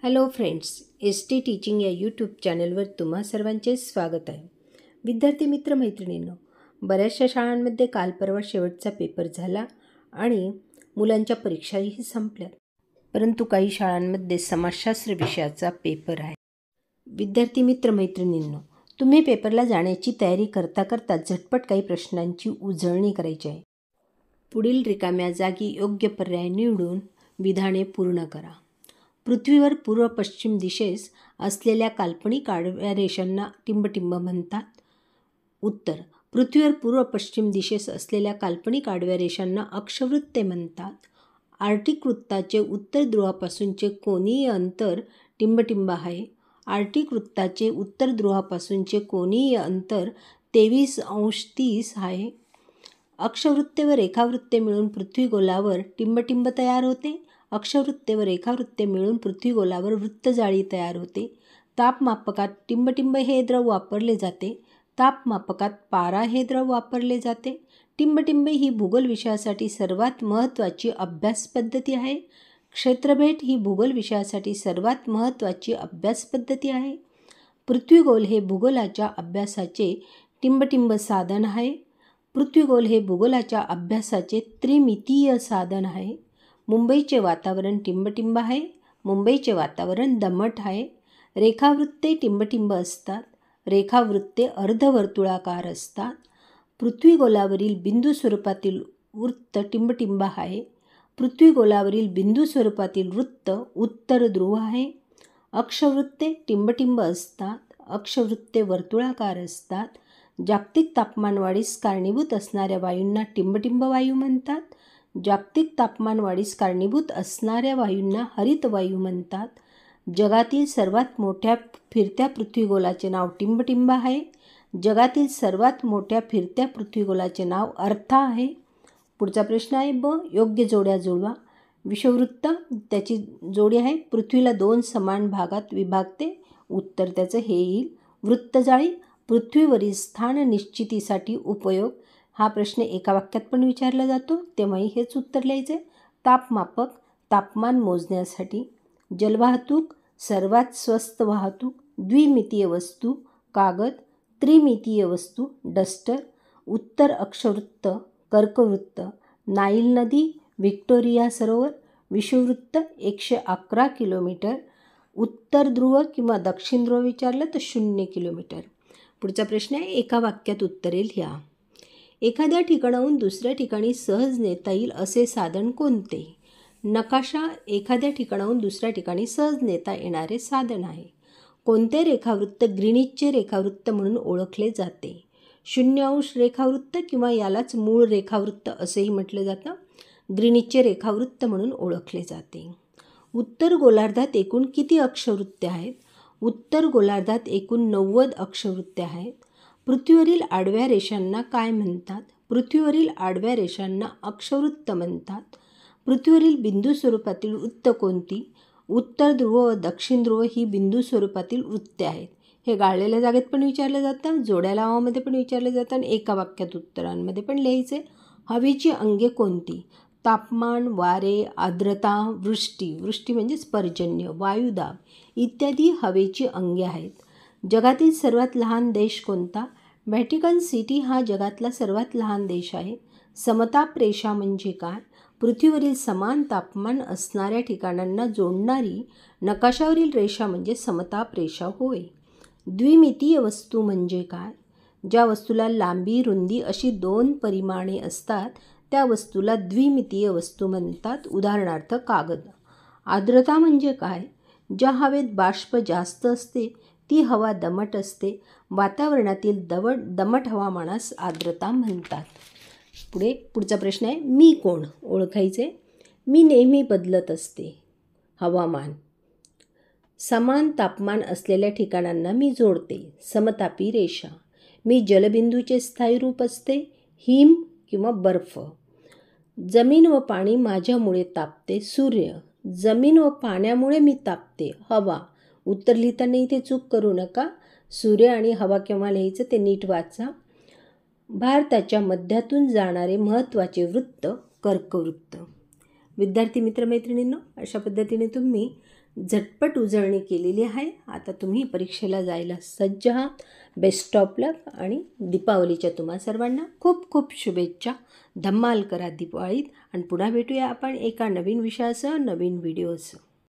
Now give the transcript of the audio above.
Hello friends, ST teaching या YouTube चॅनलवर तुम्हा सर्वांचे स्वागत आहे. विद्यार्थी मित्र मैत्रिणींनो, बऱ्याचशा शाळांमध्ये काल परवा शेवटचा पेपर झाला आणि मुलांच्या परीक्षाही संपल्या. परंतु काही शाळांमध्ये समाजशास्त्र विषयाचा पेपर आहे. विद्यार्थी मित्र मैत्रिणींनो, तुम्ही पेपरला जाण्याची तयारी करता करता झटपट काही प्रश्नांची उजळणी करायची आहे. पुढील रिकाम्या जागी योग्य पर्याय निवडून विधाने पूर्ण करा. पृथ्वीवर पूर्व पश्चिम दिशेस असलेल्या काल्पनिक आडव्या रेषांना टिंबटिंब म्हणतात. उत्तर: पृथ्वीवर पूर्व पश्चिम दिशेस असलेल्या काल्पनिक आडव्या रेषांना अक्षवृत्ते म्हणतात. आर्क्टिक वृत्ताचे उत्तर ध्रुवापासूनचे कोनीय अंतर टिंबटिंब आहे. आर्क्टिक वृत्ताचे उत्तर ध्रुवापासूनचे कोनीय अंतर 23°30 आहे. अक्षवृत्ते व रेखावृत्ते मिळून पृथ्वीगोलावर टिंबटिंब तयार होते. अक्षवृत्ते व रेखावृत्ते मिळून पृथ्वीगोलावर वृत्तजाळी तयार होते. तापमापकात टिंबटिंब हे द्रव वापरले जाते. तापमापकात पारा हे द्रव वापरले जाते. टिंबटिंब ही भूगोल विषयासाठी सर्वात महत्त्वाची अभ्यास पद्धती आहे. क्षेत्रभेट ही भूगोल विषयासाठी सर्वात महत्त्वाची अभ्यास पद्धती आहे. पृथ्वीगोल हे भूगोलाच्या अभ्यासाचे टिंबटिंब साधन आहे. पृथ्वीगोल हे भूगोलाच्या अभ्यासाचे त्रिमितीय साधन आहे. मुंबईचे वातावरण टिंबटिंब आहे. मुंबईचे वातावरण दमट आहे. रेखावृत्ते टिंबटिंब असतात. रेखावृत्ते अर्धवर्तुळाकार असतात. पृथ्वीगोलावरील बिंदू स्वरूपातील वृत्त टिंबटिंब आहे. पृथ्वीगोलावरील बिंदू स्वरूपातील वृत्त उत्तर ध्रुव आहे. अक्षवृत्ते टिंबटिंब असतात. अक्षवृत्ते वर्तुळाकार असतात. जागतिक तापमानवाढीस कारणीभूत असणाऱ्या वायूंना टिंबटिंब वायू म्हणतात. जागतिक तापमानवाढीस कारणीभूत असणाऱ्या वायूंना हरित वायू म्हणतात. जगातील सर्वात मोठ्या फिरत्या पृथ्वीगोलाचे नाव टिंबटिंब आहे. जगातील सर्वात मोठ्या फिरत्या पृथ्वीगोलाचे नाव अर्था आहे. पुढचा प्रश्न आहे ब. योग्य जोड्या जुळवा. विषुववृत्त त्याची जोडी आहे. पृथ्वीला 2 समान भागात विभागते. उत्तर त्याचं हे येईल. वृत्तजाळी पृथ्वीवरील स्थान निश्चितीसाठी उपयोग. हा प्रश्न एका वाक्यात पण विचारला जातो, तेव्हाही हेच उत्तर लिहायचे. तापमापक तापमान मोजण्यासाठी. जलवाहतूक सर्वात स्वस्त वाहतूक. द्विमितीय वस्तू कागद. त्रिमितीय वस्तू डस्टर. उत्तर अक्षवृत्त कर्कवृत्त. नाईल नदी व्हिक्टोरिया सरोवर. विषुववृत्त 111 किलोमीटर. उत्तर ध्रुव किंवा दक्षिण ध्रुव विचारलं तर 0 किलोमीटर. पुढचा प्रश्न आहे एका वाक्यात उत्तरे लिहा. एखाद्या ठिकाणाहून दुसऱ्या ठिकाणी सहज नेता येईल असे साधन कोणते? नकाशा एखाद्या ठिकाणाहून दुसऱ्या ठिकाणी सहज नेता येणारे साधन आहे. कोणते रेखावृत्त ग्रीनिचचे रेखावृत्त म्हणून ओळखले जाते? 0° रेखावृत्त किंवा यालाच मूळ रेखावृत्त असेही म्हटलं जातं. ग्रीनिचचे रेखावृत्त म्हणून ओळखले जाते. उत्तर गोलार्धात एकूण किती अक्षवृत्ते आहेत? उत्तर गोलार्धात एकूण 90 अक्षवृत्ते आहेत. पृथ्वीवरील आडव्या रेषांना काय म्हणतात? पृथ्वीवरील आडव्या रेषांना अक्षवृत्त म्हणतात. पृथ्वीवरील बिंदू स्वरूपातील वृत्त कोणती? उत्तर ध्रुव व दक्षिण ध्रुव ही बिंदू स्वरूपातील वृत्ते आहेत. हे गाळलेल्या जागेत पण विचारलं जातं, जोड्या लावामध्ये पण विचारलं जातं आणि एका वाक्यात उत्तरांमध्ये पण लिहायचे. हवेची अंगे कोणती? तापमान, वारे, आर्द्रता, वृष्टी. वृष्टी म्हणजेच पर्जन्य, वायुदाब इत्यादी हवेची अंगे आहेत. जगातील सर्वात लहान देश कोणता? व्हॅटिकन सिटी हा जगातला सर्वात लहान देश आहे. समताप रेषा म्हणजे काय? पृथ्वीवरील समान तापमान असणाऱ्या ठिकाणांना जोडणारी नकाशावरील रेषा म्हणजे समताप रेषा होय. द्विमितीय वस्तू म्हणजे काय? ज्या वस्तूला लांबी रुंदी अशी 2 परिमाणे असतात त्या वस्तूला द्विमितीय वस्तू म्हणतात. उदाहरणार्थ कागद. आर्द्रता म्हणजे काय? ज्या हवेत बाष्प जास्त असते ती हवा दमट असते. वातावरणातील दमट हवामानास आर्द्रता म्हणतात. पुढचा प्रश्न आहे मी कोण? ओळखायचे. मी नेहमी बदलत असते. हवामान. समान तापमान असलेल्या ठिकाणांना मी जोडते. समतापी रेषा. मी जलबिंदूचे स्थायी रूप असते. हिम किंवा बर्फ. जमीन व पाणी माझ्यामुळे तापते. सूर्य. जमीन व पाण्यामुळे मी तापते. हवा. उत्तर लिहिताना इथे चूक करू नका. सूर्य आणि हवा केव्हा लिहायचं ते नीट वाचा. भारताच्या मध्यातून जाणारे महत्त्वाचे वृत्त कर्कवृत्त. विद्यार्थी मित्रमैत्रिणींनो, अशा पद्धतीने तुम्ही झटपट उजळणी केलेली आहे. आता तुम्ही परीक्षेला जायला सज्ज आहात. बेस्ट ऑफ लक आणि दीपावलीच्या तुम्हा सर्वांना खूप खूप शुभेच्छा. धम्माल करा दिवाळीत आणि पुन्हा भेटूया आपण एका नवीन विषयासह नवीन व्हिडिओसह.